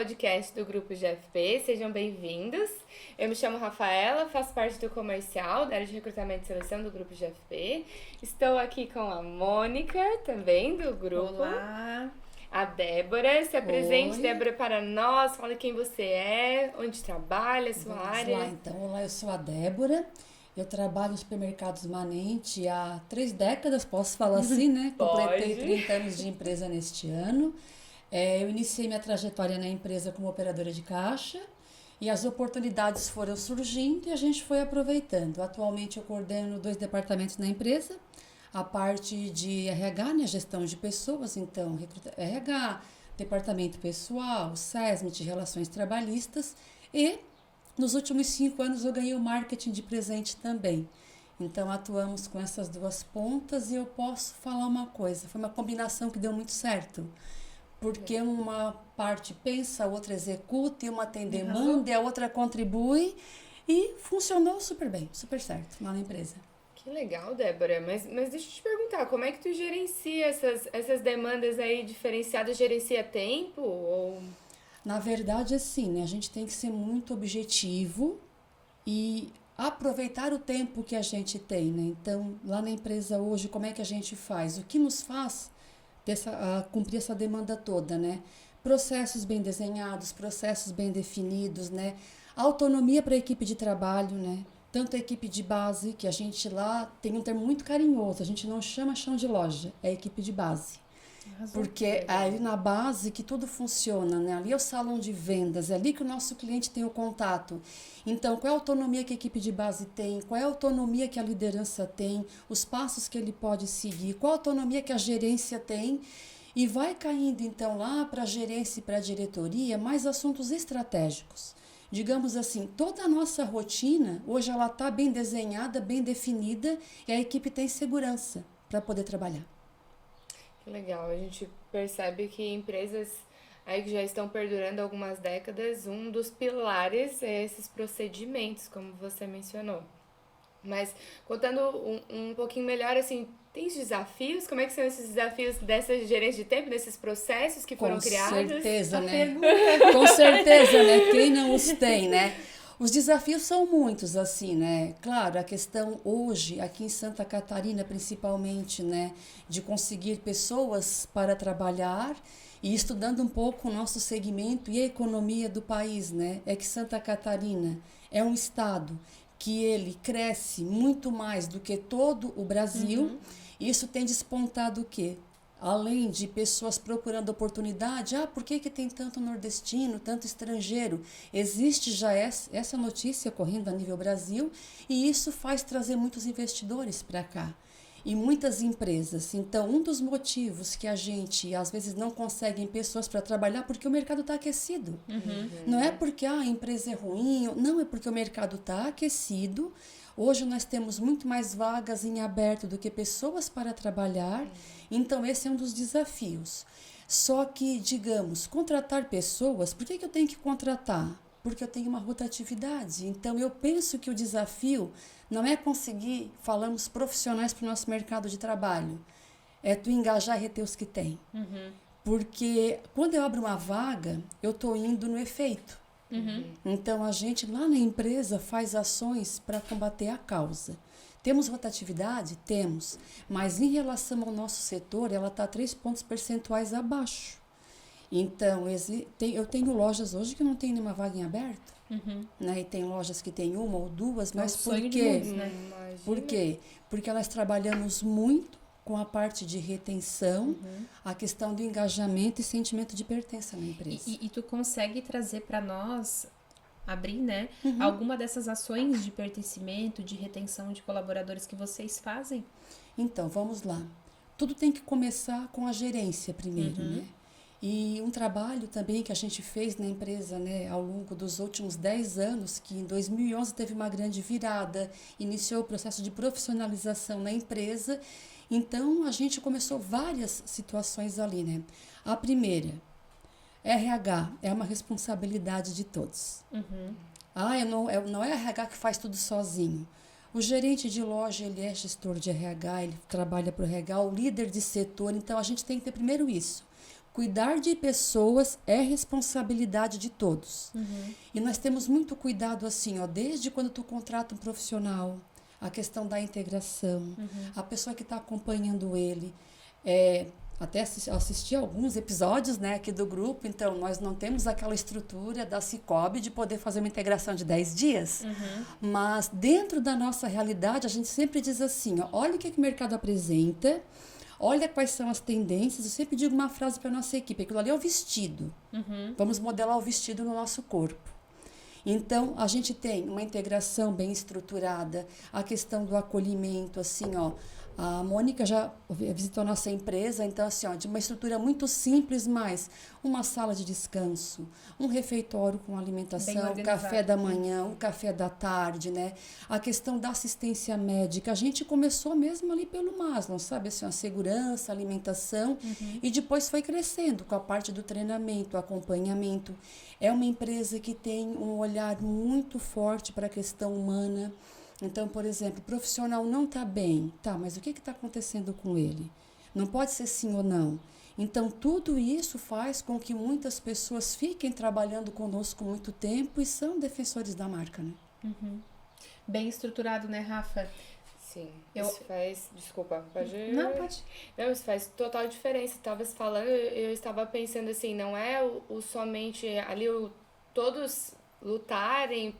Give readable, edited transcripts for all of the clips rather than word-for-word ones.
podcast do Grupo GFP, sejam bem-vindos. Eu me chamo Rafaela, faço parte do comercial, da área de recrutamento e seleção do Grupo GFP. Estou aqui com a Mônica, também do grupo. Olá! A Débora, se apresente, Oi. Débora, para nós, fala quem você é, onde trabalha, sua Vamos área. lá, então. Olá, eu sou a Débora. Eu trabalho nos supermercados Manente há 3 décadas, posso falar assim, né? Completei Pode. 30 anos de empresa neste ano. Eu iniciei minha trajetória na empresa como operadora de caixa e as oportunidades foram surgindo e a gente foi aproveitando. Atualmente eu coordeno 2 departamentos na empresa, a parte de RH, né? Gestão de pessoas, então RH, departamento pessoal, SESMIT, relações trabalhistas e nos últimos 5 anos eu ganhei o marketing de presente também. Então atuamos com essas 2 pontas e eu posso falar uma coisa, foi uma combinação que deu muito certo. Porque uma parte pensa, a outra executa, e uma tem demanda, e a outra contribui e funcionou super bem, super certo lá na empresa. Que legal, Débora, mas deixa eu te perguntar, como é que tu gerencia essas demandas aí diferenciadas? Gerencia tempo ou... Na verdade, assim, né, a gente tem que ser muito objetivo e aproveitar o tempo que a gente tem, né? Então, lá na empresa hoje, como é que a gente faz? O que nos faz cumprir essa demanda toda, né? Processos bem desenhados, processos bem definidos, né? Autonomia para a equipe de trabalho, né? Tanto a equipe de base, que a gente lá tem um termo muito carinhoso, a gente não chama chão de loja, é a equipe de base. Porque é ali na base que tudo funciona, né? Ali é o salão de vendas, é ali que o nosso cliente tem o contato. Então, qual é a autonomia que a equipe de base tem? Qual é a autonomia que a liderança tem? Os passos que ele pode seguir? Qual a autonomia que a gerência tem? E vai caindo, então, lá para a gerência e para a diretoria mais assuntos estratégicos. Digamos assim, toda a nossa rotina, hoje ela está bem desenhada, bem definida e a equipe tem segurança para poder trabalhar. Que legal, a gente percebe que empresas aí que já estão perdurando algumas décadas, um dos pilares é esses procedimentos, como você mencionou. Mas contando um pouquinho melhor, assim, tem desafios? Como é que são esses desafios dessa gerência de tempo, desses processos que foram criados? Com certeza, né? Com certeza, né? Quem não os tem, né? Os desafios são muitos, assim, né? Claro, a questão hoje, aqui em Santa Catarina, principalmente, né? De conseguir pessoas para trabalhar e estudando um pouco o nosso segmento e a economia do país, né? É que Santa Catarina é um estado que ele cresce muito mais do que todo o Brasil. E isso tem despontado o quê? Além de pessoas procurando oportunidade, por que tem tanto nordestino, tanto estrangeiro? Existe já essa notícia correndo a nível Brasil e isso faz trazer muitos investidores para cá e muitas empresas. Então, um dos motivos que a gente às vezes não consegue pessoas para trabalhar porque o mercado está aquecido. Não é porque a empresa é ruim, não, é porque o mercado está aquecido. Hoje nós temos muito mais vagas em aberto do que pessoas para trabalhar, então esse é um dos desafios. Só que, digamos, contratar pessoas, por que eu tenho que contratar? Porque eu tenho uma rotatividade. Então eu penso que o desafio não é conseguir, falamos profissionais para o nosso mercado de trabalho, é tu engajar e reter os que tem. Porque quando eu abro uma vaga, eu estou indo no efeito. Então, a gente lá na empresa faz ações para combater a causa. Temos rotatividade? Temos. Mas em relação ao nosso setor, ela está 3 pontos percentuais abaixo. Então, eu tenho lojas hoje que não tem nenhuma vaga em aberto. Né? E tem lojas que tem 1 ou 2, mas por quê? Por quê? Porque nós trabalhamos muito com a parte de retenção, a questão do engajamento e sentimento de pertença na empresa. E tu consegue trazer para nós, abrir, né, alguma dessas ações de pertencimento, de retenção de colaboradores que vocês fazem? Então, vamos lá. Tudo tem que começar com a gerência primeiro, né? E um trabalho também que a gente fez na empresa, né, ao longo dos últimos 10 anos, que em 2011 teve uma grande virada, iniciou o processo de profissionalização na empresa. Então, a gente começou várias situações ali, né? A primeira, RH é uma responsabilidade de todos. Não é RH que faz tudo sozinho. O gerente de loja, ele é gestor de RH, ele trabalha para o RH, o líder de setor. Então, a gente tem que ter primeiro isso. Cuidar de pessoas é responsabilidade de todos. E nós temos muito cuidado assim, ó, desde quando tu contrata um profissional, a questão da integração, a pessoa que está acompanhando ele. Até assisti alguns episódios, né, aqui do grupo, então nós não temos aquela estrutura da Cicobi de poder fazer uma integração de 10 dias, mas dentro da nossa realidade a gente sempre diz assim, ó, olha o que o mercado apresenta, olha quais são as tendências. Eu sempre digo uma frase para a nossa equipe, aquilo ali é o vestido, vamos modelar o vestido no nosso corpo. Então, a gente tem uma integração bem estruturada, a questão do acolhimento, assim, ó. A Mônica já visitou a nossa empresa, então, assim, ó, de uma estrutura muito simples, mas uma sala de descanso, um refeitório com alimentação, o café da manhã, o café da tarde, né? A questão da assistência médica, a gente começou mesmo ali pelo Maslow, sabe? Assim, a segurança, a alimentação, e depois foi crescendo com a parte do treinamento, acompanhamento. É uma empresa que tem um olhar muito forte para a questão humana. Então, por exemplo, o profissional não está bem, tá, mas o que está acontecendo com ele? Não pode ser sim ou não. Então, tudo isso faz com que muitas pessoas fiquem trabalhando conosco muito tempo e são defensores da marca, né? Bem estruturado, né, Rafa? Sim, isso faz... Desculpa, pode... Não, pode. Não, isso faz total diferença. Estava falando, eu estava pensando assim, não é o somente ali, todos lutarem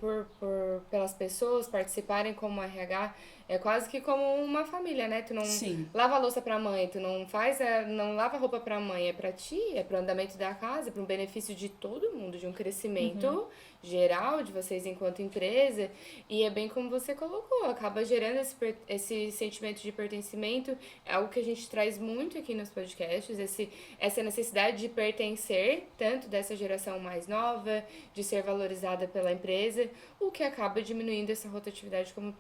pelas pessoas, participarem como RH, é quase que como uma família, né? Tu não lava a louça pra mãe, tu não não lava a roupa pra mãe, é pra ti, é pro andamento da casa, é pro benefício de todo mundo, de um crescimento geral de vocês enquanto empresa. E é bem como você colocou, acaba gerando esse sentimento de pertencimento, é algo que a gente traz muito aqui nos podcasts, essa necessidade de pertencer, tanto dessa geração mais nova, de ser valorizada pela empresa, o que acaba diminuindo essa rotatividade, como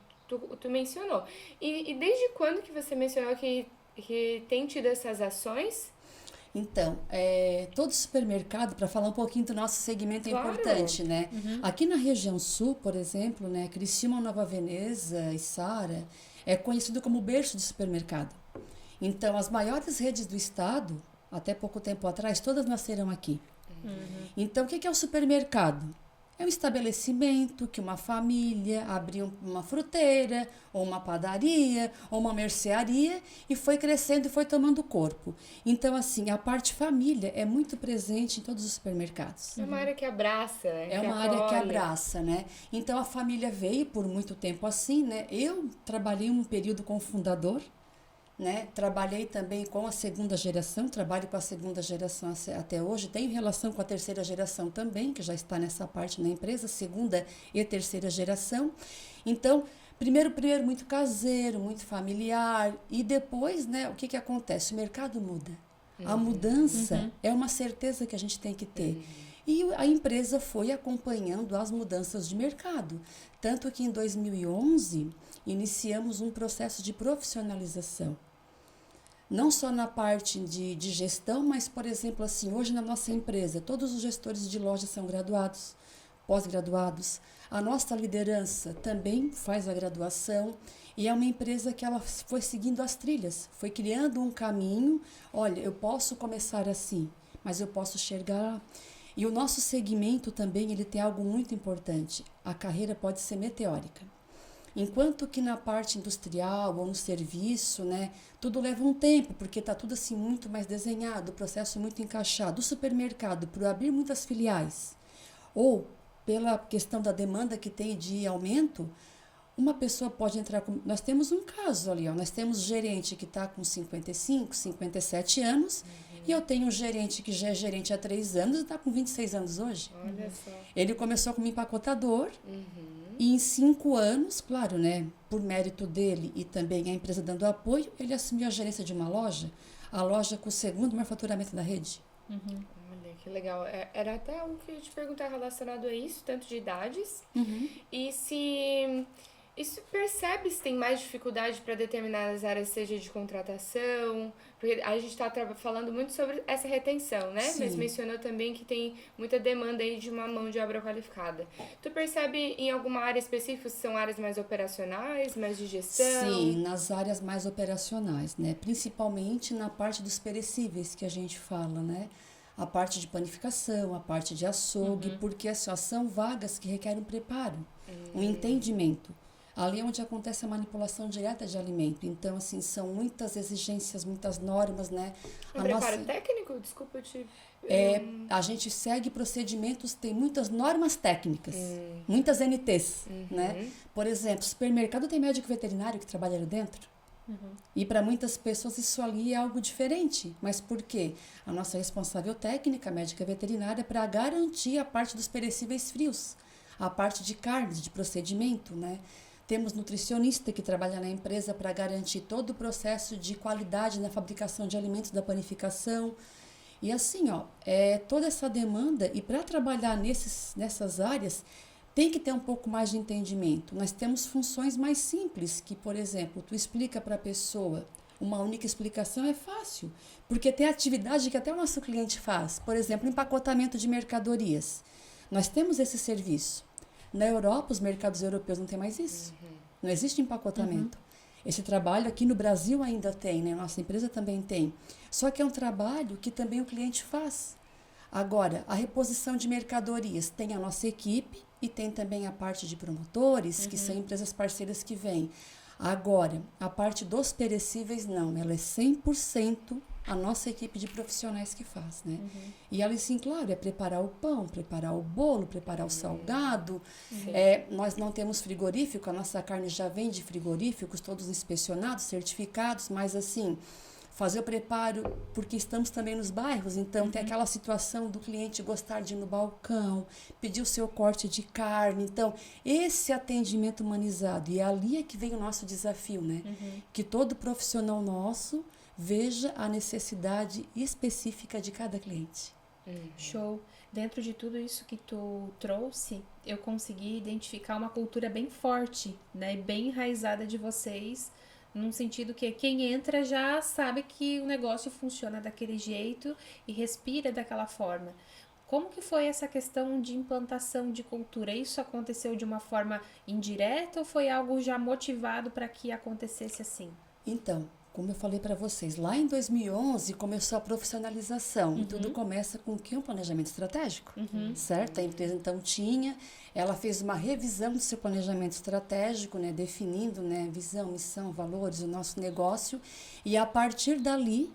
tu mencionou. E desde quando que você mencionou que tem tido essas ações? Então, todo supermercado, para falar um pouquinho do nosso segmento, é importante, né? Aqui na região sul, por exemplo, né, Criciúma, Nova Veneza e Sara é conhecido como berço de supermercado. Então, as maiores redes do estado, até pouco tempo atrás, todas nasceram aqui. Então, o que é o supermercado? É um estabelecimento que uma família abriu uma fruteira, ou uma padaria, ou uma mercearia, e foi crescendo e foi tomando corpo. Então, assim, a parte família é muito presente em todos os supermercados. É uma área que abraça, né? É uma área que abraça, né? Então, a família veio por muito tempo assim, né? Eu trabalhei um período com o fundador, né? Trabalhei também com a segunda geração, trabalho com a segunda geração até hoje, tenho relação com a terceira geração também, que já está nessa parte na empresa, segunda e terceira geração. Então, primeiro muito caseiro, muito familiar, e depois, né, o que acontece? O mercado muda. A mudança é uma certeza que a gente tem que ter. E a empresa foi acompanhando as mudanças de mercado. Tanto que em 2011, iniciamos um processo de profissionalização. Não só na parte de gestão, mas, por exemplo, assim, hoje na nossa empresa, todos os gestores de loja são graduados, pós-graduados. A nossa liderança também faz a graduação. E é uma empresa que ela foi seguindo as trilhas, foi criando um caminho. Olha, eu posso começar assim, mas eu posso chegar lá. E o nosso segmento também, ele tem algo muito importante. A carreira pode ser meteórica. Enquanto que na parte industrial ou no serviço, né, tudo leva um tempo, porque está tudo assim muito mais desenhado, o processo muito encaixado. O supermercado, por abrir muitas filiais, ou pela questão da demanda que tem de aumento, uma pessoa pode entrar com... Nós temos um caso ali, ó, nós temos gerente que está com 55, 57 anos, e eu tenho um gerente que já é gerente há 3 anos e está com 26 anos hoje. Olha só. Ele começou como empacotador, e em 5 anos, claro, né, por mérito dele e também a empresa dando apoio, ele assumiu a gerência de uma loja, a loja com o segundo maior faturamento da rede. Olha, que legal. Era até algo que eu ia te perguntar relacionado a isso, tanto de idades, e se Isso percebe se tem mais dificuldade para determinadas áreas, seja de contratação? Porque a gente está falando muito sobre essa retenção, né? Mas Sim. mencionou também que tem muita demanda aí de uma mão de obra qualificada. Tu percebe em alguma área específica se são áreas mais operacionais, mais de gestão? Sim, nas áreas mais operacionais, né? Principalmente na parte dos perecíveis que a gente fala, né? A parte de panificação, a parte de açougue, porque assim, ó, são vagas que requerem um preparo, um entendimento. Ali é onde acontece a manipulação direta de alimento. Então, assim, são muitas exigências, muitas normas, né? Um preparo técnico? Desculpa, eu te... A gente segue procedimentos, tem muitas normas técnicas, muitas NTs, né? Por exemplo, supermercado tem médico veterinário que trabalha ali dentro. E para muitas pessoas isso ali é algo diferente. Mas por quê? A nossa responsável técnica, médica veterinária, para garantir a parte dos perecíveis frios, a parte de carnes, de procedimento, né? Temos nutricionista que trabalha na empresa para garantir todo o processo de qualidade na fabricação de alimentos, da panificação. E assim, ó, toda essa demanda, e para trabalhar nessas áreas, tem que ter um pouco mais de entendimento. Nós temos funções mais simples, que, por exemplo, tu explica para a pessoa, uma única explicação é fácil, porque tem atividade que até o nosso cliente faz. Por exemplo, empacotamento de mercadorias. Nós temos esse serviço. Na Europa, os mercados europeus não tem mais isso. Não existe empacotamento. Esse trabalho aqui no Brasil ainda tem, né? Nossa empresa também tem. Só que é um trabalho que também o cliente faz. Agora, a reposição de mercadorias tem a nossa equipe e tem também a parte de promotores, que são empresas parceiras que vêm. Agora, a parte dos perecíveis, não. Ela é 100% a nossa equipe de profissionais que faz, né? E ela, sim, claro, é preparar o pão, preparar o bolo, preparar o salgado. Nós não temos frigorífico, a nossa carne já vem de frigoríficos, todos inspecionados, certificados, mas assim, fazer o preparo, porque estamos também nos bairros, então tem aquela situação do cliente gostar de ir no balcão, pedir o seu corte de carne, então esse atendimento humanizado, e ali é que vem o nosso desafio, né? Que todo profissional nosso veja a necessidade específica de cada cliente. Show. Dentro de tudo isso que tu trouxe, eu consegui identificar uma cultura bem forte, né? Bem enraizada de vocês, num sentido que quem entra já sabe que o negócio funciona daquele jeito e respira daquela forma. Como que foi essa questão de implantação de cultura? Isso aconteceu de uma forma indireta ou foi algo já motivado para que acontecesse assim? Então, como eu falei para vocês, lá em 2011 começou a profissionalização. E tudo começa com o quê? Um planejamento estratégico, certo? A empresa então ela fez uma revisão do seu planejamento estratégico, né, definindo, né, visão, missão, valores, o nosso negócio. E a partir dali,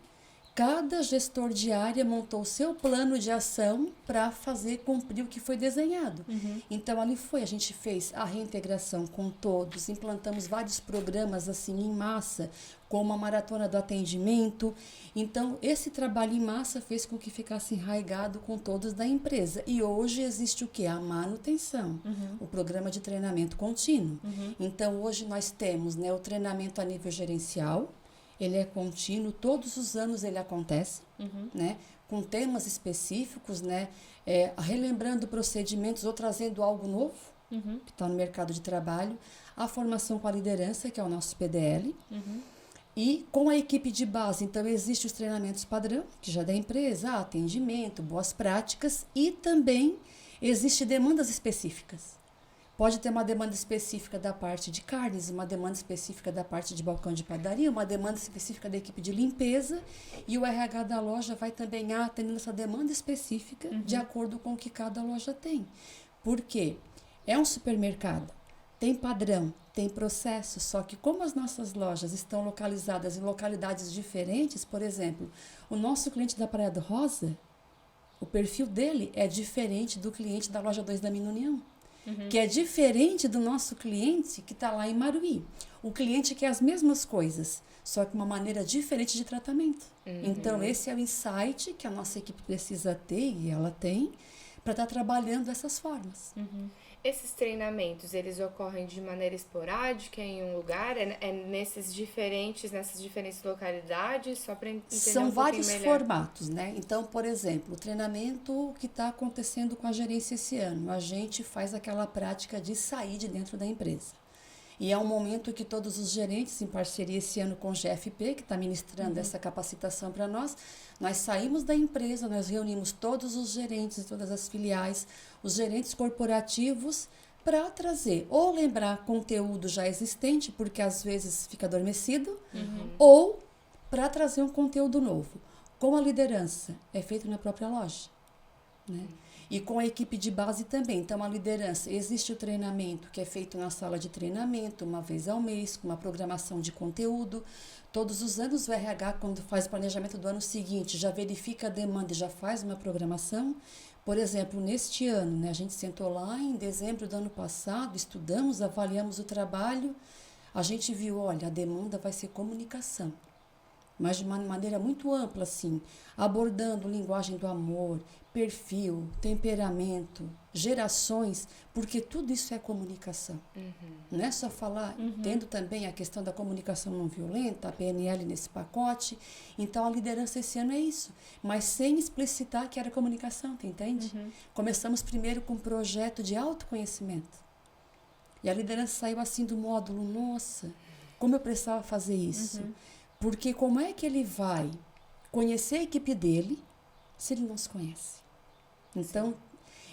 cada gestor de área montou o seu plano de ação para fazer cumprir o que foi desenhado. Então, ali a gente fez a reintegração com todos, implantamos vários programas assim em massa, como a maratona do atendimento. Então, esse trabalho em massa fez com que ficasse enraizado com todos da empresa. E hoje existe o quê? A manutenção, o programa de treinamento contínuo. Então, hoje nós temos, né, o treinamento a nível gerencial. Ele é contínuo, todos os anos ele acontece, né, com temas específicos, né, relembrando procedimentos ou trazendo algo novo, que está no mercado de trabalho, a formação com a liderança, que é o nosso PDL, e com a equipe de base. Então, existem os treinamentos padrão, que já é da empresa, atendimento, boas práticas, e também existem demandas específicas. Pode ter uma demanda específica da parte de carnes, uma demanda específica da parte de balcão de padaria, uma demanda específica da equipe de limpeza, e o RH da loja vai também atendendo essa demanda específica de acordo com o que cada loja tem. Por quê? É um supermercado, tem padrão, tem processo, só que como as nossas lojas estão localizadas em localidades diferentes, por exemplo, o nosso cliente da Praia do Rosa, o perfil dele é diferente do cliente da loja 2 da Mina União. Que é diferente do nosso cliente que está lá em Maruí. O cliente quer as mesmas coisas, só que uma maneira diferente de tratamento. Então, esse é o insight que a nossa equipe precisa ter, e ela tem, para estar trabalhando dessas formas. Esses treinamentos, eles ocorrem de maneira esporádica em um lugar? Nessas diferentes localidades? Só para entender São um vários pouquinho melhor. formatos, né? Então, por exemplo, o treinamento que está acontecendo com a gerência esse ano, a gente faz aquela prática de sair de dentro da empresa. E é um momento que todos os gerentes, em parceria esse ano com o GFP, que está ministrando essa capacitação para nós saímos da empresa, nós reunimos todos os gerentes de todas as filiais, os gerentes corporativos, para trazer ou lembrar conteúdo já existente, porque às vezes fica adormecido, ou para trazer um conteúdo novo. Com a liderança, é feito na própria loja, né? E com a equipe de base também. Então, a liderança, existe o treinamento que é feito na sala de treinamento, uma vez ao mês, com uma programação de conteúdo. Todos os anos o RH, quando faz o planejamento do ano seguinte, já verifica a demanda e já faz uma programação. Por exemplo, neste ano, né, a gente sentou lá em dezembro do ano passado, estudamos, avaliamos o trabalho, a gente viu, olha, a demanda vai ser comunicação. Mas de uma maneira muito ampla, assim, abordando linguagem do amor, perfil, temperamento, gerações, porque tudo isso é comunicação. Não é só falar, tendo também a questão da comunicação não violenta, a PNL nesse pacote. Então, a liderança esse ano é isso, mas sem explicitar que era comunicação, tu entende? Começamos primeiro com um projeto de autoconhecimento. E a liderança saiu assim do módulo, nossa, como eu precisava fazer isso. Porque como é que ele vai conhecer a equipe dele se ele não se conhece? Então,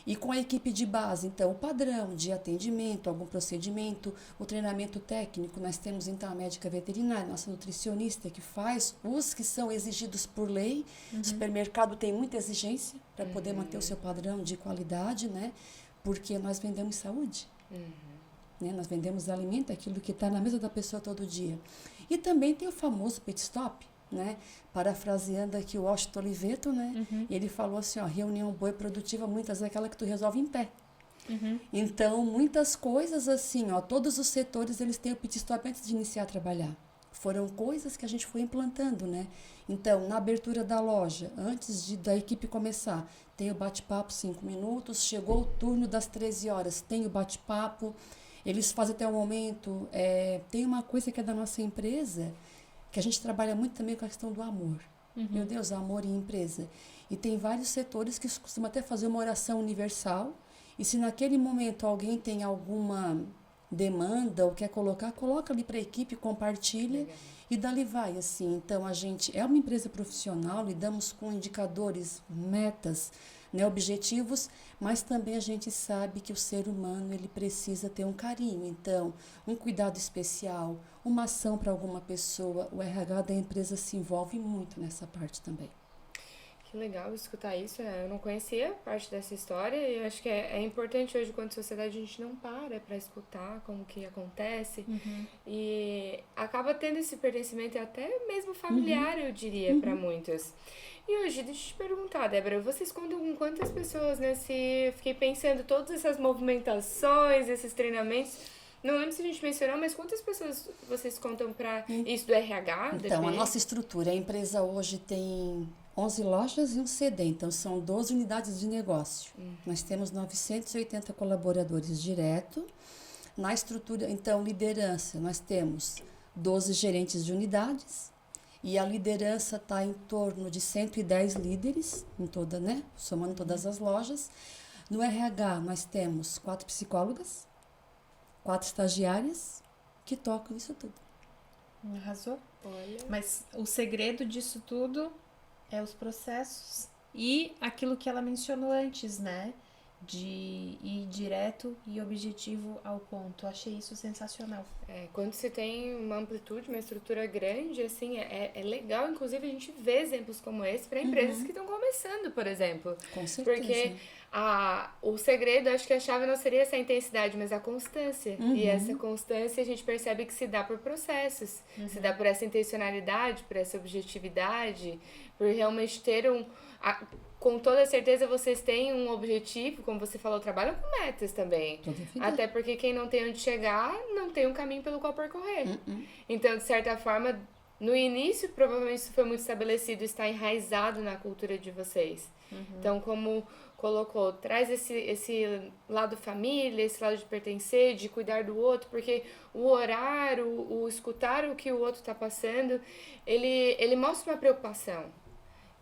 e com a equipe de base, então, o padrão de atendimento, algum procedimento, o treinamento técnico, nós temos então a médica veterinária, nossa nutricionista que faz os que são exigidos por lei. O supermercado tem muita exigência para poder manter o seu padrão de qualidade, né? Porque nós vendemos saúde. Né? Nós vendemos alimento, aquilo que está na mesa da pessoa todo dia. E também tem o famoso pit stop, né? Parafraseando aqui o Washington Oliveto, né? Ele falou assim, ó, reunião boa e produtiva, muitas é aquela que tu resolve em pé. Então, muitas coisas assim, ó, todos os setores, eles têm o pit stop antes de iniciar a trabalhar. Foram coisas que a gente foi implantando, né? Então, na abertura da loja, antes da equipe começar, tem o bate-papo 5 minutos, chegou o turno das 13 horas, tem o bate-papo. Eles fazem até o momento, tem uma coisa que é da nossa empresa, que a gente trabalha muito também com a questão do amor. Meu Deus, amor em empresa. E tem vários setores que costumam até fazer uma oração universal, e se naquele momento alguém tem alguma demanda ou quer colocar, coloca ali para a equipe, compartilha e dali vai, assim. Então, a gente é uma empresa profissional, lidamos com indicadores, metas, né, objetivos, mas também a gente sabe que o ser humano ele precisa ter um carinho, então um cuidado especial, uma ação para alguma pessoa, o RH da empresa se envolve muito nessa parte também. Que legal escutar isso, eu não conhecia parte dessa história e eu acho que é importante hoje, quanto sociedade, a gente não para escutar como que acontece e acaba tendo esse pertencimento até mesmo familiar, eu diria, para muitos. E hoje, deixa eu te perguntar, Débora, vocês contam com quantas pessoas fiquei pensando, todas essas movimentações, esses treinamentos, não lembro se a gente mencionou, mas quantas pessoas vocês contam para isso do RH? Então, a nossa estrutura, a empresa hoje tem 11 lojas e um CD, então são 12 unidades de negócio. Nós temos 980 colaboradores direto. Na estrutura, então, liderança, nós temos 12 gerentes de unidades, e a liderança está em torno de 110 líderes, em toda, né? Somando todas as lojas. No RH, nós temos 4 psicólogas, 4 estagiárias que tocam isso tudo. Arrasou. Olha. Mas o segredo disso tudo é os processos e aquilo que ela mencionou antes, né? De ir direto e objetivo ao ponto. Achei isso sensacional. Quando você tem uma amplitude, uma estrutura grande, assim, é legal, inclusive, a gente vê exemplos como esse para empresas que estão começando, por exemplo. Com certeza. Porque o segredo, acho que a chave não seria essa intensidade, mas a constância. E essa constância a gente percebe que se dá por processos, se dá por essa intencionalidade, por essa objetividade, por realmente ter com toda certeza vocês têm um objetivo, como você falou, trabalham com metas também. Até porque quem não tem onde chegar, não tem um caminho pelo qual percorrer. Então, de certa forma, no início, provavelmente isso foi muito estabelecido, está enraizado na cultura de vocês. Então, como colocou, traz esse lado família, esse lado de pertencer, de cuidar do outro, porque o orar, o escutar o que o outro está passando, ele mostra uma preocupação.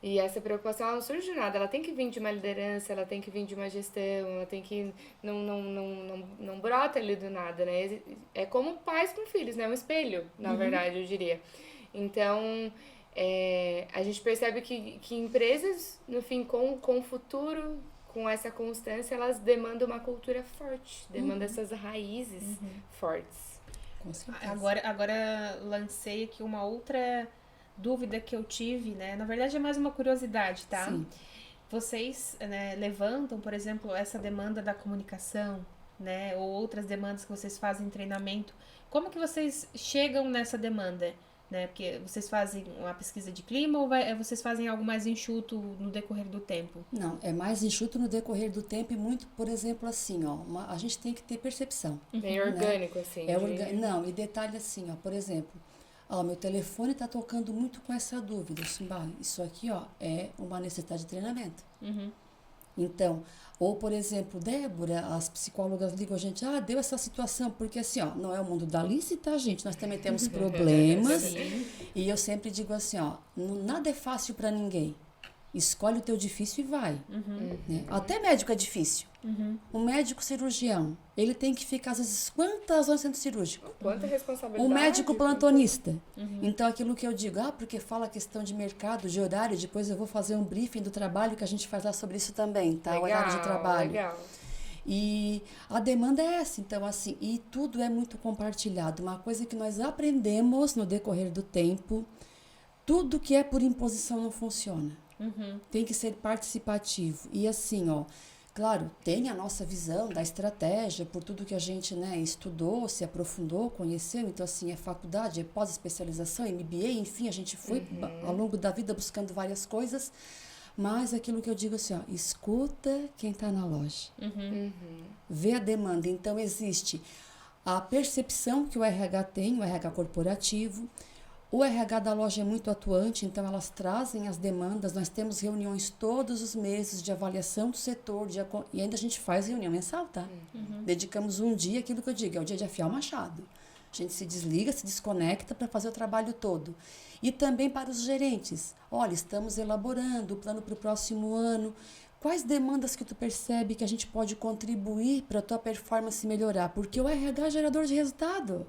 E essa preocupação ela não surge de nada, ela tem que vir de uma liderança, ela tem que vir de uma gestão, ela tem que. Não brota ali do nada, né? É como pais com filhos, né? Um espelho, na verdade, eu diria. Então, a gente percebe que empresas, no fim, com o futuro, com essa constância, elas demandam uma cultura forte, demandam essas raízes fortes. Com certeza. Agora lancei aqui uma outra dúvida que eu tive, né? Na verdade é mais uma curiosidade, tá? Sim. Vocês, né, levantam, por exemplo, essa demanda da comunicação, né? Ou outras demandas que vocês fazem em treinamento. Como que vocês chegam nessa demanda? Né? Porque vocês fazem uma pesquisa de clima ou vocês fazem algo mais enxuto no decorrer do tempo? Não, é mais enxuto no decorrer do tempo e muito, por exemplo, assim, ó, a gente tem que ter percepção. Bem orgânico, assim. Não, e detalhe assim, ó, por exemplo, meu telefone está tocando muito com essa dúvida. Isso aqui, ó, é uma necessidade de treinamento. Então, ou por exemplo, Débora, as psicólogas ligam a gente, deu essa situação, porque assim, ó, não é o mundo da Alice, tá, gente? Nós também temos problemas. E eu sempre digo assim, ó, nada é fácil para ninguém. Escolhe o teu difícil e vai. Né? Até médico é difícil. Um médico cirurgião, ele tem que ficar, às vezes, quantas horas sendo cirúrgico? Quanta responsabilidade. Um médico plantonista. Então, aquilo que eu digo, porque fala questão de mercado, de horário, depois eu vou fazer um briefing do trabalho que a gente faz lá sobre isso também, tá? Legal, Horário de trabalho. Legal. E a demanda é essa, então assim, e tudo é muito compartilhado. Uma coisa que nós aprendemos no decorrer do tempo, tudo que é por imposição não funciona. Tem que ser participativo. E assim, ó, claro, tem a nossa visão da estratégia, por tudo que a gente, né, estudou, se aprofundou, conheceu. Então, assim, é faculdade, é pós-especialização, MBA, enfim, a gente foi ao longo da vida buscando várias coisas. Mas aquilo que eu digo assim, ó, escuta quem está na loja. Vê a demanda. Então, existe a percepção que o RH tem, o RH corporativo. O RH da loja é muito atuante, então elas trazem as demandas. Nós temos reuniões todos os meses de avaliação do setor, e ainda a gente faz reunião mensal, tá? Dedicamos um dia, aquilo que eu digo, é o dia de afiar o machado. A gente se desliga, se desconecta para fazer o trabalho todo. E também para os gerentes. Olha, estamos elaborando o plano para o próximo ano. Quais demandas que tu percebe que a gente pode contribuir para a tua performance melhorar? Porque o RH é gerador de resultado.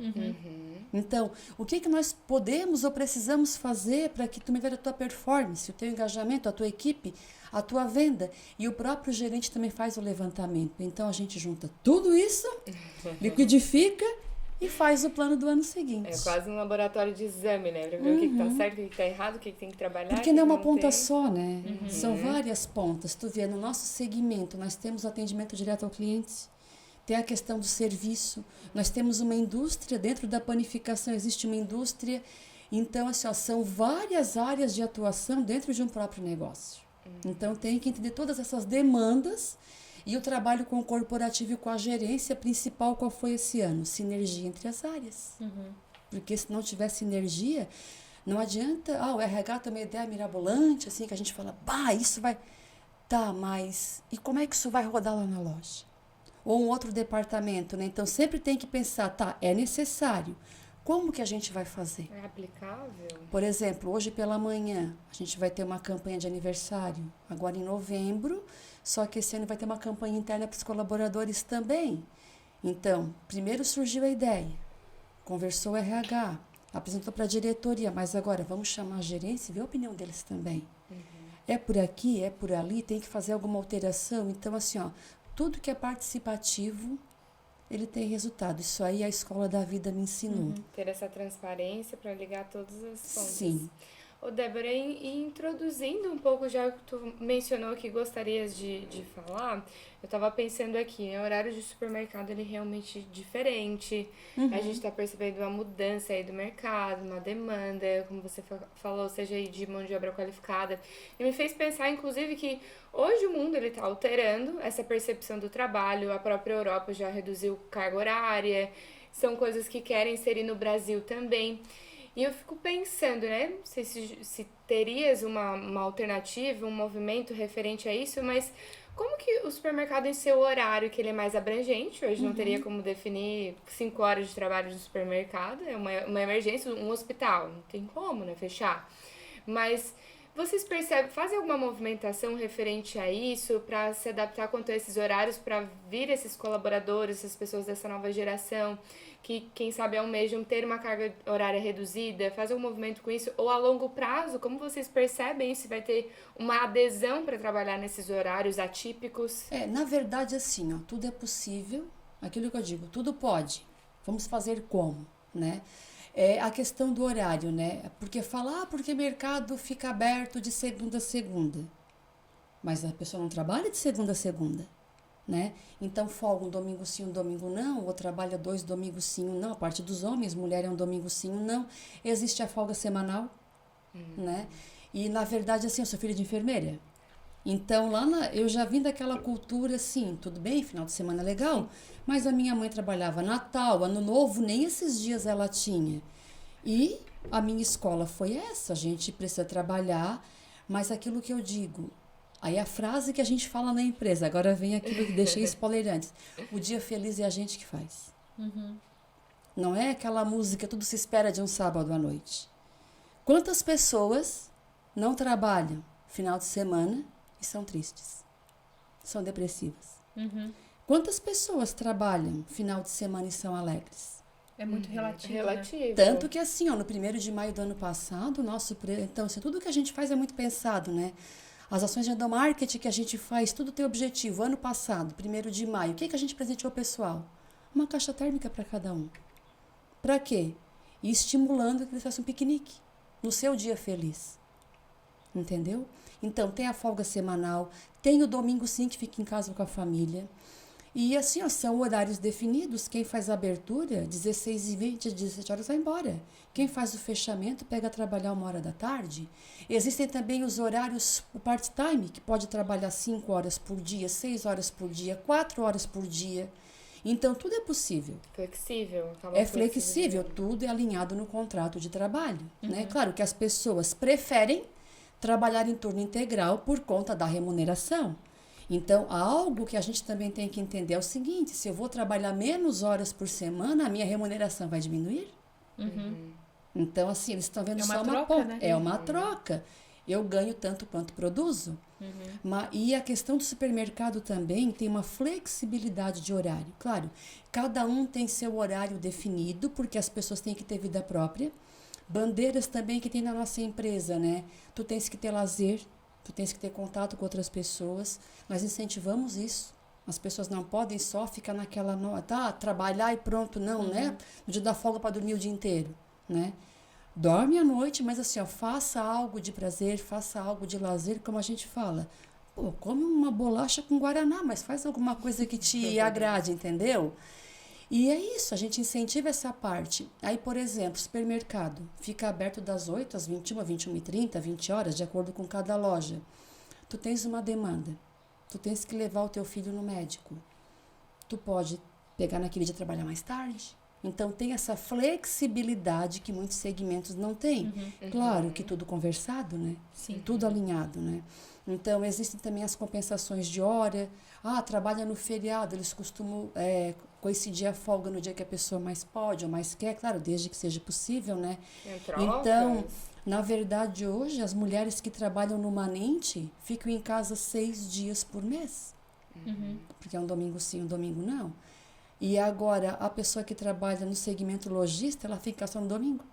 Então, o que nós podemos ou precisamos fazer para que tu melhore a tua performance, o teu engajamento, a tua equipe, a tua venda? E o próprio gerente também faz o levantamento. Então, a gente junta tudo isso, liquidifica e faz o plano do ano seguinte. É quase um laboratório de exame, né? Pra ver o que tá certo, o que tá errado, o que tem que trabalhar. Porque não é uma ponta só, né? São várias pontas. Tu vê, no nosso segmento, nós temos atendimento direto ao cliente, tem a questão do serviço, nós temos uma indústria, dentro da panificação existe uma indústria. Então, assim, ó, são várias áreas de atuação dentro de um próprio negócio. Então, tem que entender todas essas demandas. E o trabalho com o corporativo e com a gerência principal, qual foi esse ano? Sinergia entre as áreas. Porque se não tiver sinergia, não adianta... o RH tem uma ideia mirabolante, assim, que a gente fala, isso vai... Tá, mas... E como é que isso vai rodar lá na loja? Ou um outro departamento, né? Então, sempre tem que pensar, é necessário. Como que a gente vai fazer? É aplicável? Por exemplo, hoje pela manhã, a gente vai ter uma campanha de aniversário, agora em novembro, só que esse ano vai ter uma campanha interna para os colaboradores também. Então, primeiro surgiu a ideia, conversou o RH, apresentou para a diretoria, mas agora vamos chamar a gerência e ver a opinião deles também. É por aqui, é por ali, tem que fazer alguma alteração. Então, assim, tudo que é participativo, ele tem resultado. Isso aí a escola da vida me ensinou. Ter essa transparência para ligar todas as pontas. Sim. Ô, Débora, e introduzindo um pouco, já que tu mencionou que gostarias de falar, eu estava pensando aqui, né? O horário de supermercado, ele é realmente diferente. A gente está percebendo uma mudança aí do mercado, uma demanda, como você falou, seja aí de mão de obra qualificada. E me fez pensar, inclusive, que hoje o mundo está alterando essa percepção do trabalho. A própria Europa já reduziu carga horária. São coisas que querem inserir no Brasil também. E eu fico pensando, né, não sei se terias uma alternativa, um movimento referente a isso, mas como que o supermercado em seu horário, que ele é mais abrangente, hoje não teria como definir 5 horas de trabalho no supermercado, é uma emergência, um hospital, não tem como, né, fechar. Mas Vocês percebem, fazem alguma movimentação referente a isso para se adaptar quanto a esses horários para vir esses colaboradores, essas pessoas dessa nova geração que, quem sabe, almejam ter uma carga horária reduzida? Faz algum movimento com isso? Ou a longo prazo, como vocês percebem se vai ter uma adesão para trabalhar nesses horários atípicos? Na verdade, assim, ó, tudo é possível. Aquilo que eu digo, tudo pode. Vamos fazer como, né? A questão do horário, né? Porque porque o mercado fica aberto de segunda a segunda. Mas a pessoa não trabalha de segunda a segunda, né? Então, folga um domingo sim, um domingo não, ou trabalha 2 domingos sim, um não. A parte dos homens, mulher é um domingo sim, um não. Existe a folga semanal, né? E, na verdade, assim, eu sou filha de enfermeira. Então, eu já vim daquela cultura assim, tudo bem, final de semana é legal, mas a minha mãe trabalhava Natal, Ano Novo, nem esses dias ela tinha. E a minha escola foi essa, a gente precisa trabalhar, mas aquilo que eu digo, aí a frase que a gente fala na empresa, agora vem aquilo que deixei spoiler antes, o dia feliz é a gente que faz. Não é aquela música, tudo se espera de um sábado à noite. Quantas pessoas não trabalham final de semana e são tristes, são depressivas? Quantas pessoas trabalham final de semana e são alegres? É muito relativo. Relativo. Tanto que assim, ó, no 1º de maio do ano passado, então, assim, tudo que a gente faz é muito pensado, né? As ações de endomarketing que a gente faz, tudo tem objetivo. Ano passado, 1º de maio, o que a gente presenteou ao pessoal? Uma caixa térmica para cada um. Para quê? E estimulando que eles façam um piquenique no seu dia feliz. Entendeu? Então, tem a folga semanal, tem o domingo sim que fica em casa com a família. E assim, ó, são horários definidos. Quem faz a abertura, 16h20, 17 horas vai embora. Quem faz o fechamento, pega a trabalhar 1h da tarde. Existem também os horários, o part-time, que pode trabalhar 5 horas por dia, 6 horas por dia, 4 horas por dia. Então, tudo é possível. Flexível. É flexível, tudo é alinhado no contrato de trabalho. Né? Claro que as pessoas preferem trabalhar em turno integral por conta da remuneração. Então, algo que a gente também tem que entender é o seguinte, se eu vou trabalhar menos horas por semana, a minha remuneração vai diminuir? Então, assim, eles estão vendo só uma troca, né? É uma troca. Eu ganho tanto quanto produzo. E a questão do supermercado também tem uma flexibilidade de horário. Claro, cada um tem seu horário definido, porque as pessoas têm que ter vida própria. Bandeiras também que tem na nossa empresa, né? Tu tens que ter lazer, tu tens que ter contato com outras pessoas. Nós incentivamos isso. As pessoas não podem só ficar naquela... trabalhar e pronto, não, né? No dia da folga para dormir o dia inteiro, né? Dorme à noite, mas assim, ó, faça algo de prazer, faça algo de lazer, como a gente fala. Pô, come uma bolacha com guaraná, mas faz alguma coisa que te agrade, entendeu? E é isso, a gente incentiva essa parte. Aí, por exemplo, supermercado fica aberto das 8 às 21, 21h30, 20 horas, de acordo com cada loja. Tu tens uma demanda, tu tens que levar o teu filho no médico. Tu pode pegar naquele dia e trabalhar mais tarde. Então, tem essa flexibilidade que muitos segmentos não têm. Claro que tudo conversado, né? Sim. Tudo alinhado, né? Então, existem também as compensações de hora. Trabalha no feriado, eles costumam coincidir a folga no dia que a pessoa mais pode ou mais quer, claro, desde que seja possível, né? Então, na verdade, hoje, as mulheres que trabalham no Manente ficam em casa 6 dias por mês. Porque é um domingo sim, um domingo não. E agora, a pessoa que trabalha no segmento lojista, ela fica só no domingo.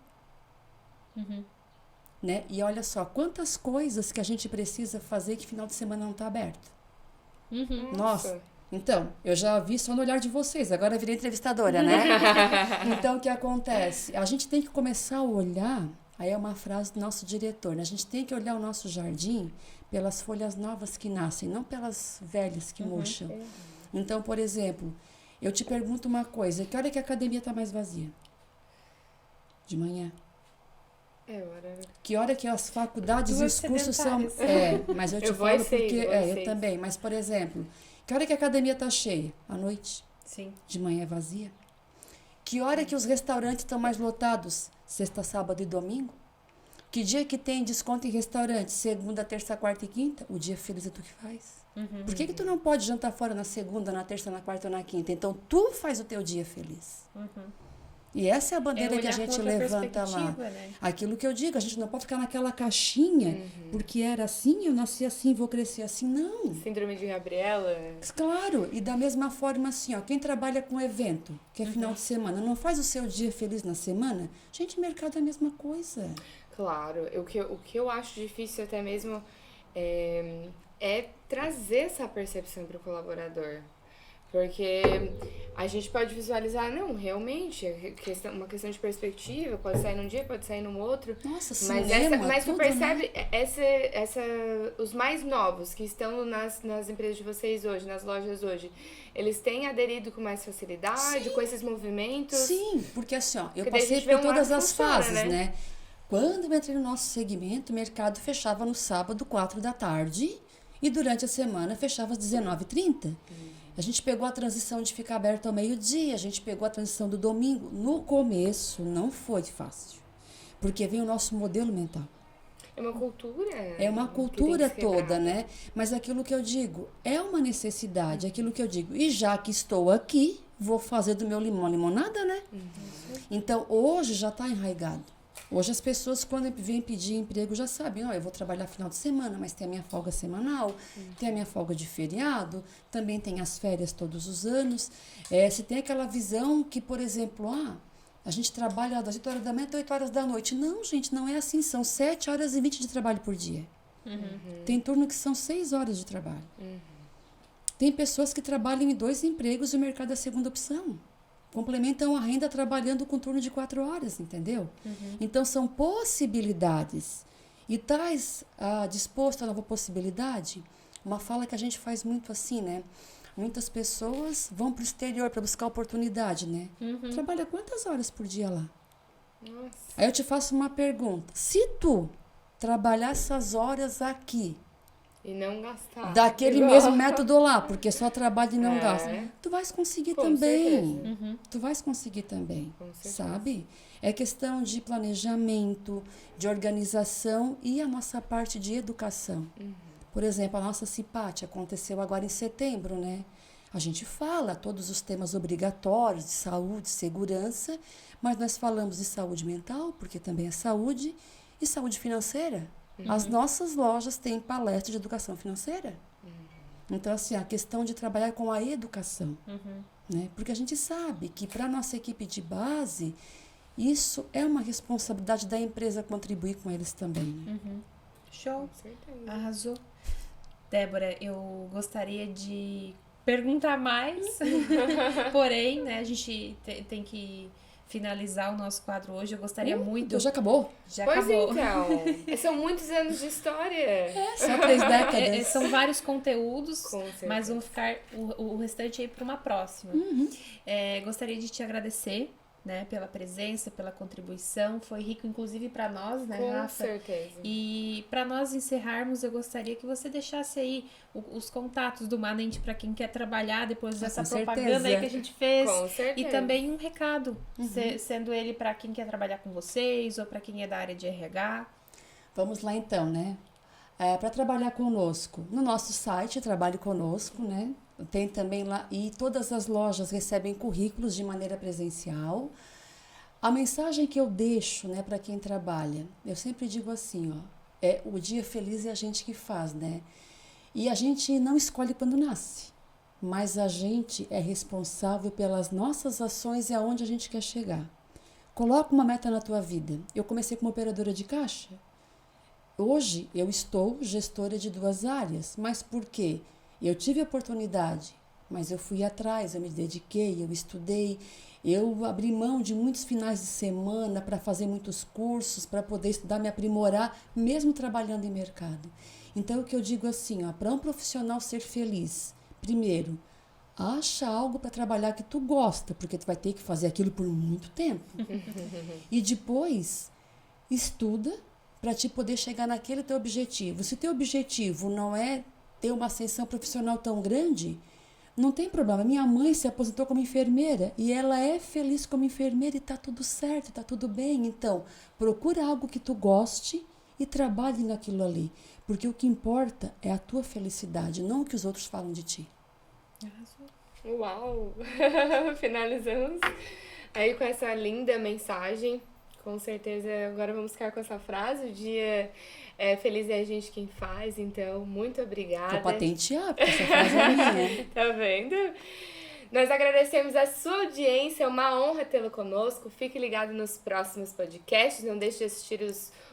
Né? E olha só, quantas coisas que a gente precisa fazer que final de semana não está aberto. Nossa, então, eu já vi só no olhar de vocês, agora eu virei entrevistadora, né? Então, o que acontece? A gente tem que começar a olhar, aí é uma frase do nosso diretor, né? A gente tem que olhar o nosso jardim pelas folhas novas que nascem, não pelas velhas que murcham. Então, por exemplo, eu te pergunto uma coisa, que hora que a academia está mais vazia? De manhã. Que hora que as faculdades e os cursos são... mas eu te falo porque... eu também. Mas, por exemplo, que hora que a academia está cheia? À noite. Sim. De manhã é vazia. Que hora que os restaurantes estão mais lotados? Sexta, sábado e domingo. Que dia que tem desconto em restaurante? Segunda, terça, quarta e quinta? O dia feliz é tu que faz. Por que tu não pode jantar fora na segunda, na terça, na quarta ou na quinta? Então, tu faz o teu dia feliz. E essa é a bandeira que a olhar com gente outra levanta lá. perspectiva, né? Aquilo que eu digo, a gente não pode ficar naquela caixinha, porque era assim, eu nasci assim, vou crescer assim. Não. Síndrome de Gabriela. Claro, e da mesma forma assim, ó, quem trabalha com evento, que é final de semana, não faz o seu dia feliz na semana? Gente, mercado é a mesma coisa. Claro, o que eu acho difícil até mesmo é trazer essa percepção para o colaborador. Porque a gente pode visualizar, não, realmente, uma questão de perspectiva, pode sair num dia, pode sair num outro. Nossa, Mas, cinema, mas tu tudo, percebe né? os mais novos que estão nas empresas de vocês hoje, nas lojas hoje, eles têm aderido com mais facilidade, Sim. com esses movimentos? Sim, porque assim, ó, eu Porque daí a passei gente vê por um lado todas que as funciona, fases, né? né? Quando eu entrei no nosso segmento, o mercado fechava no sábado, 4 da tarde, e durante a semana fechava às 19h30. A gente pegou a transição de ficar aberto ao meio-dia, a gente pegou a transição do domingo. No começo não foi fácil, porque vem o nosso modelo mental. É uma cultura. É uma que cultura tem que ser quebrada. toda, né? Mas aquilo que eu digo é uma necessidade, aquilo que eu digo. E já que estou aqui, vou fazer do meu limão limonada, né? Então, hoje já está enraizado. Hoje as pessoas, quando vêm pedir emprego, já sabem, ó, eu vou trabalhar final de semana, mas tem a minha folga semanal, tem a minha folga de feriado, também tem as férias todos os anos. Se tem aquela visão que, por exemplo, a gente trabalha das 8 horas da manhã até 8 horas da noite. Não, gente, não é assim. São 7 horas e 20 de trabalho por dia. Tem turno que são 6 horas de trabalho. Tem pessoas que trabalham em 2 empregos e o mercado é a segunda opção. Complementam a renda trabalhando com turno de 4 horas, entendeu? Então, são possibilidades. E estás disposto a nova possibilidade? Uma fala que a gente faz muito assim, né? Muitas pessoas vão para o exterior para buscar oportunidade, né? Trabalha quantas horas por dia lá? Nossa. Aí eu te faço uma pergunta. Se tu trabalhar essas horas aqui, E não gastar. daquele Igual. mesmo método lá, porque só trabalha e não É. gasta, tu vais conseguir Com também. certeza. Tu vais conseguir também, Com certeza. sabe? É questão de planejamento, de organização e a nossa parte de educação. Por exemplo, a nossa CIPAT aconteceu agora em setembro, né? A gente fala todos os temas obrigatórios de saúde, segurança, mas nós falamos de saúde mental, porque também é saúde, e saúde financeira. As nossas lojas têm palestra de educação financeira. Então, assim, a questão de trabalhar com a educação. Né? Porque a gente sabe que para a nossa equipe de base, isso é uma responsabilidade da empresa contribuir com eles também. Né? Show. Com certeza. Arrasou. Débora, eu gostaria de perguntar mais, porém, né, a gente tem que finalizar o nosso quadro hoje. Eu gostaria muito... Deus, já acabou? Já Pois acabou. então. São muitos anos de história. Só 3 décadas. São vários conteúdos, Com certeza. mas vão ficar o restante aí para uma próxima. Gostaria de te agradecer, né, pela presença, pela contribuição. Foi rico, inclusive, para nós, né, Com Rafa? certeza. E para nós encerrarmos, eu gostaria que você deixasse aí os contatos do Manent para quem quer trabalhar depois dessa com propaganda certeza. aí que a gente fez. Com certeza. E também um recado, sendo ele para quem quer trabalhar com vocês ou para quem é da área de RH. Vamos lá então, né? Para trabalhar conosco, no nosso site, Trabalhe Conosco, né? Tem também lá, e todas as lojas recebem currículos de maneira presencial. A mensagem que eu deixo, né, para quem trabalha, eu sempre digo assim, ó, o dia feliz é a gente que faz, né? E a gente não escolhe quando nasce, mas a gente é responsável pelas nossas ações e aonde a gente quer chegar. Coloca uma meta na tua vida. Eu comecei como operadora de caixa. Hoje eu estou gestora de 2 áreas, mas por quê? Eu tive a oportunidade, mas eu fui atrás, eu me dediquei, eu estudei, eu abri mão de muitos finais de semana para fazer muitos cursos, para poder estudar, me aprimorar, mesmo trabalhando em mercado. Então, o que eu digo assim, para um profissional ser feliz, primeiro, acha algo para trabalhar que tu gosta, porque tu vai ter que fazer aquilo por muito tempo. E depois, estuda para te poder chegar naquele teu objetivo. Se teu objetivo não é ter uma ascensão profissional tão grande, não tem problema. Minha mãe se aposentou como enfermeira e ela é feliz como enfermeira e tá tudo certo, tá tudo bem. Então, procura algo que tu goste e trabalhe naquilo ali. Porque o que importa é a tua felicidade, não o que os outros falam de ti. Uau! Finalizamos aí com essa linda mensagem. Com certeza agora vamos ficar com essa frase, o dia feliz é a gente quem faz, então muito obrigada. Vou patentear, porque essa frase é minha. Tá vendo? Nós agradecemos a sua audiência, é uma honra tê-lo conosco. Fique ligado nos próximos podcasts, não deixe de assistir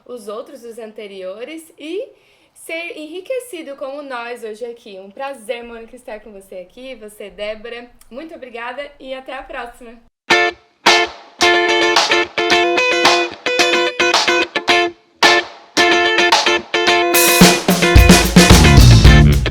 os outros, os anteriores, e ser enriquecido como nós hoje aqui. Um prazer, Mônica, estar com você aqui, você, Débora. Muito obrigada e até a próxima!